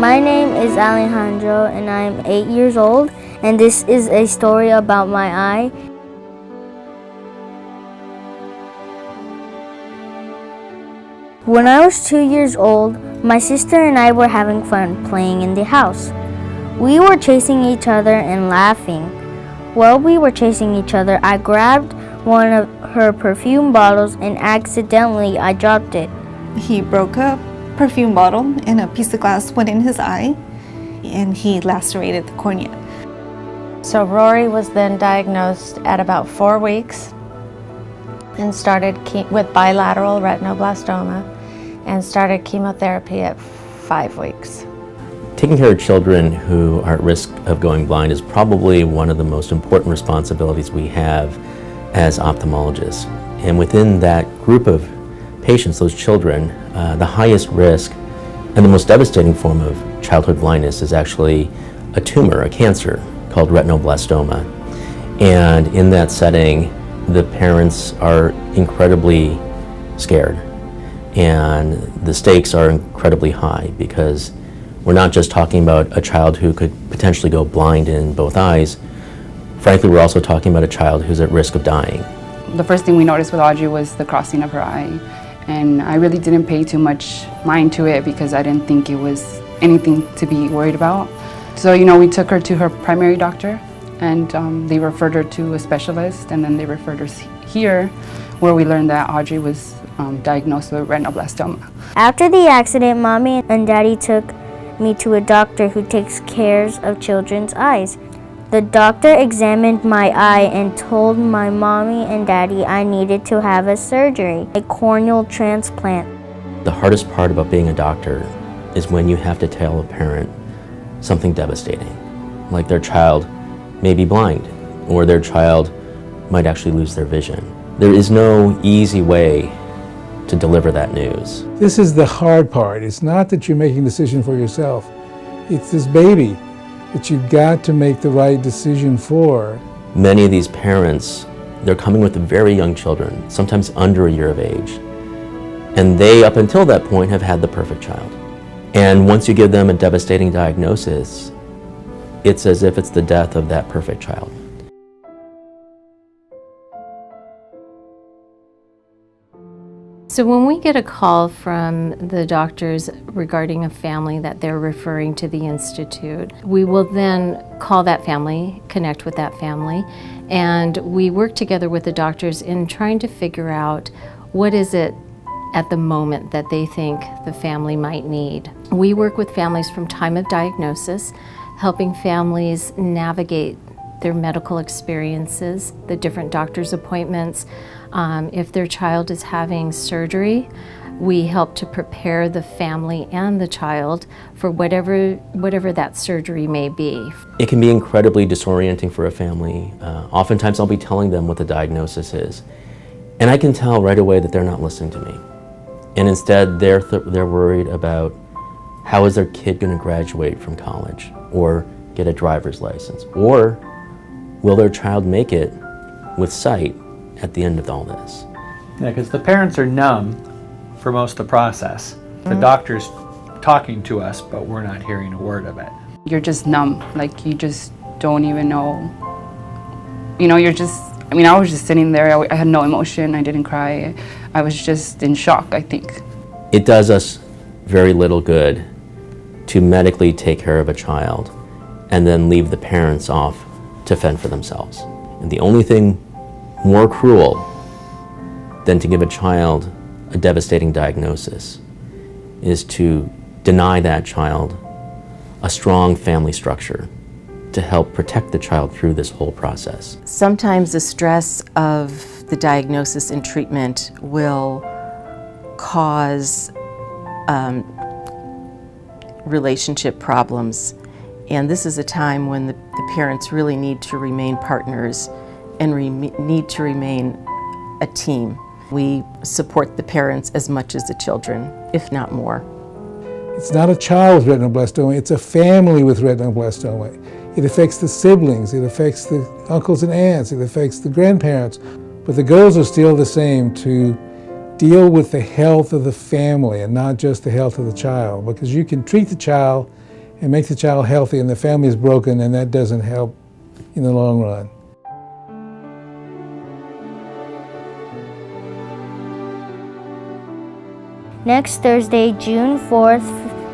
My name is Alejandro and I'm 8 years old, and this is a story about my eye. When I was 2 years old, my sister and I were having fun playing in the house. We were chasing each other and laughing. While we were chasing each other, I grabbed one of her perfume bottles and accidentally I dropped it. He broke a perfume bottle and a piece of glass went in his eye and he lacerated the cornea. So Rory was then diagnosed at about 4 weeks and started with bilateral retinoblastoma and started chemotherapy at 5 weeks. Taking care of children who are at risk of going blind is probably one of the most important responsibilities we have as ophthalmologists. And within that group of patients, those children, the highest risk and the most devastating form of childhood blindness is actually a tumor, a cancer called retinoblastoma. And in that setting, the parents are incredibly scared and the stakes are incredibly high because we're not just talking about a child who could potentially go blind in both eyes. Frankly, we're also talking about a child who's at risk of dying. The first thing we noticed with Audrey was the crossing of her eye. And I really didn't pay too much mind to it because I didn't think it was anything to be worried about. So, we took her to her primary doctor and they referred her to a specialist, and then they referred us here where we learned that Audrey was diagnosed with retinoblastoma. After the accident, Mommy and Daddy took me to a doctor who takes care of children's eyes. The doctor examined my eye and told my mommy and daddy I needed to have a surgery, a corneal transplant. The hardest part about being a doctor is when you have to tell a parent something devastating, like their child may be blind or their child might actually lose their vision. There is no easy way to deliver that news. This is the hard part. It's not that you're making a decision for yourself. It's this baby that you've got to make the right decision for. Many of these parents, they're coming with very young children, sometimes under a year of age. And they, up until that point, have had the perfect child. And once you give them a devastating diagnosis, it's as if it's the death of that perfect child. So when we get a call from the doctors regarding a family that they're referring to the Institute, we will then call that family, connect with that family, and we work together with the doctors in trying to figure out what is it at the moment that they think the family might need. We work with families from time of diagnosis, helping families navigate their medical experiences, the different doctor's appointments. If their child is having surgery, we help to prepare the family and the child for whatever that surgery may be. It can be incredibly disorienting for a family. Oftentimes I'll be telling them what the diagnosis is, and I can tell right away that they're not listening to me. And instead they're worried about how is their kid going to graduate from college or get a driver's license, or will their child make it with sight at the end of all this? Yeah, because the parents are numb for most of the process. The doctor's talking to us, but we're not hearing a word of it. You're just numb, like you just don't even know. I was just sitting there, I had no emotion, I didn't cry. I was just in shock, I think. It does us very little good to medically take care of a child and then leave the parents off to fend for themselves. And the only thing more cruel than to give a child a devastating diagnosis is to deny that child a strong family structure to help protect the child through this whole process. Sometimes the stress of the diagnosis and treatment will cause relationship problems, and this is a time when the parents really need to remain partners and need to remain a team. We support the parents as much as the children, if not more. It's not a child with retinoblastoma, it's a family with retinoblastoma. It affects the siblings, it affects the uncles and aunts, it affects the grandparents, but the goals are still the same, to deal with the health of the family and not just the health of the child, because you can treat the child and make the child healthy, and the family is broken, and that doesn't help in the long run. Next Thursday, June 4th,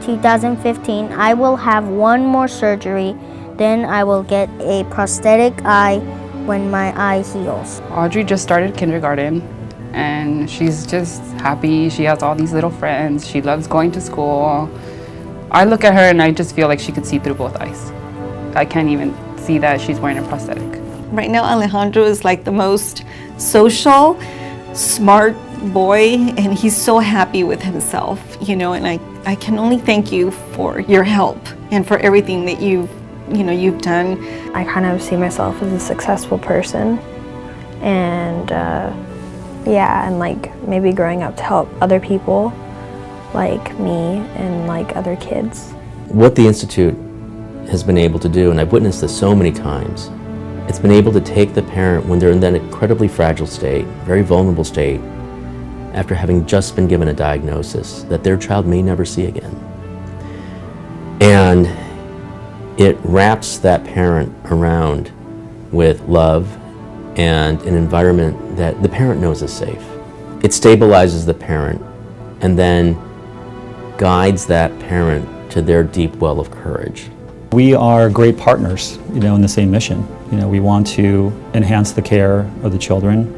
2015, I will have one more surgery. Then I will get a prosthetic eye when my eye heals. Audrey just started kindergarten and she's just happy. She has all these little friends. She loves going to school. I look at her and I just feel like she could see through both eyes. I can't even see that she's wearing a prosthetic. Right now, Alejandro is like the most social, smart boy, and he's so happy with himself, you know, and I can only thank you for your help and for everything that you've done. I kind of see myself as a successful person, and and like maybe growing up to help other people like me and like other kids. What the Institute has been able to do, and I've witnessed this so many times, it's been able to take the parent when they're in that incredibly fragile state, very vulnerable state, after having just been given a diagnosis that their child may never see again. And it wraps that parent around with love and an environment that the parent knows is safe. It stabilizes the parent and then guides that parent to their deep well of courage. We are great partners, in the same mission. We want to enhance the care of the children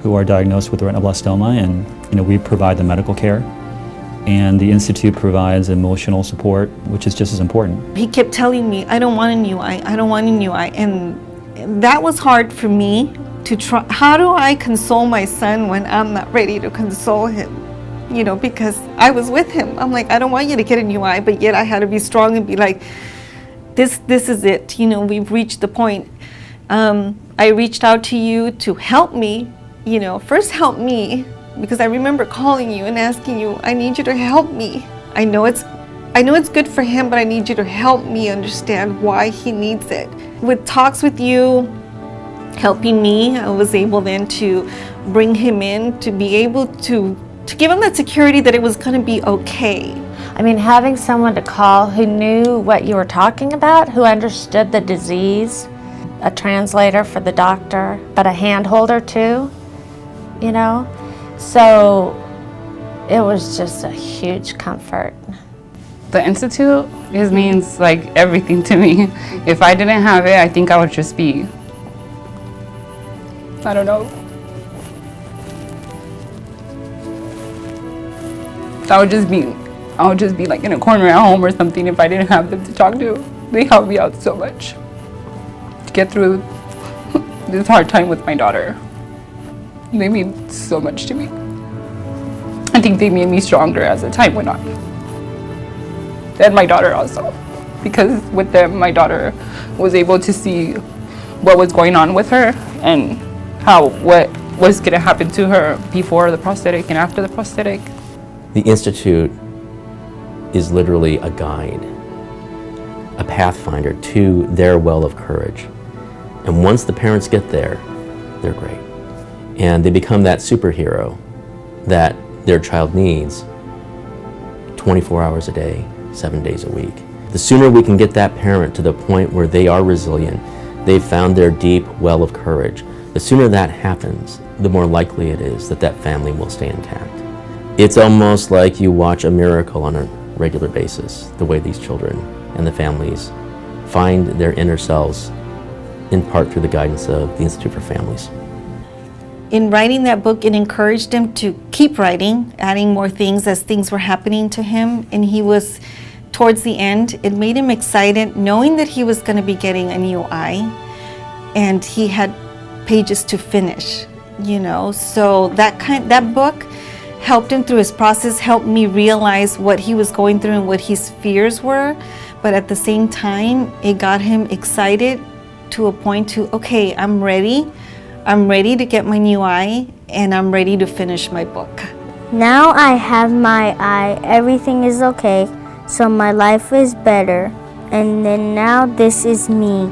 who are diagnosed with retinoblastoma, and we provide the medical care, and the Institute provides emotional support, which is just as important. He kept telling me, I don't want a new eye, I don't want a new eye, and that was hard for me to try. How do I console my son when I'm not ready to console him? Because I was with him. I'm like, I don't want you to get a new eye, but yet I had to be strong and be like, this is it, we've reached the point. I reached out to you to help me, first help me, because I remember calling you and asking you, I need you to help me. I know it's good for him, but I need you to help me understand why he needs it. With talks with you, helping me, I was able then to bring him in, to be able to give him that security that it was gonna be okay. I mean, having someone to call who knew what you were talking about, who understood the disease, a translator for the doctor, but a hand holder too, So it was just a huge comfort. The Institute, it means like everything to me. If I didn't have it, I think I would just be, I don't know. I would just be like in a corner at home or something if I didn't have them to talk to. They helped me out so much to get through this hard time with my daughter. They mean so much to me. I think they made me stronger as the time went on. And my daughter also. Because with them, my daughter was able to see what was going on with her and what was going to happen to her before the prosthetic and after the prosthetic. The Institute is literally a guide, a pathfinder to their well of courage. And once the parents get there, they're great. And they become that superhero that their child needs 24 hours a day, 7 days a week. The sooner we can get that parent to the point where they are resilient, they've found their deep well of courage, the sooner that happens, the more likely it is that that family will stay intact. It's almost like you watch a miracle on a regular basis, the way these children and the families find their inner selves, in part through the guidance of the Institute for Families. In writing that book, it encouraged him to keep writing, adding more things as things were happening to him. And he was, towards the end, it made him excited knowing that he was going to be getting a new eye. And he had pages to finish, So that book helped him through his process, helped me realize what he was going through and what his fears were. But at the same time, it got him excited to a point to, okay, I'm ready to get my new eye, and I'm ready to finish my book. Now I have my eye, everything is okay, so my life is better. And then now this is me.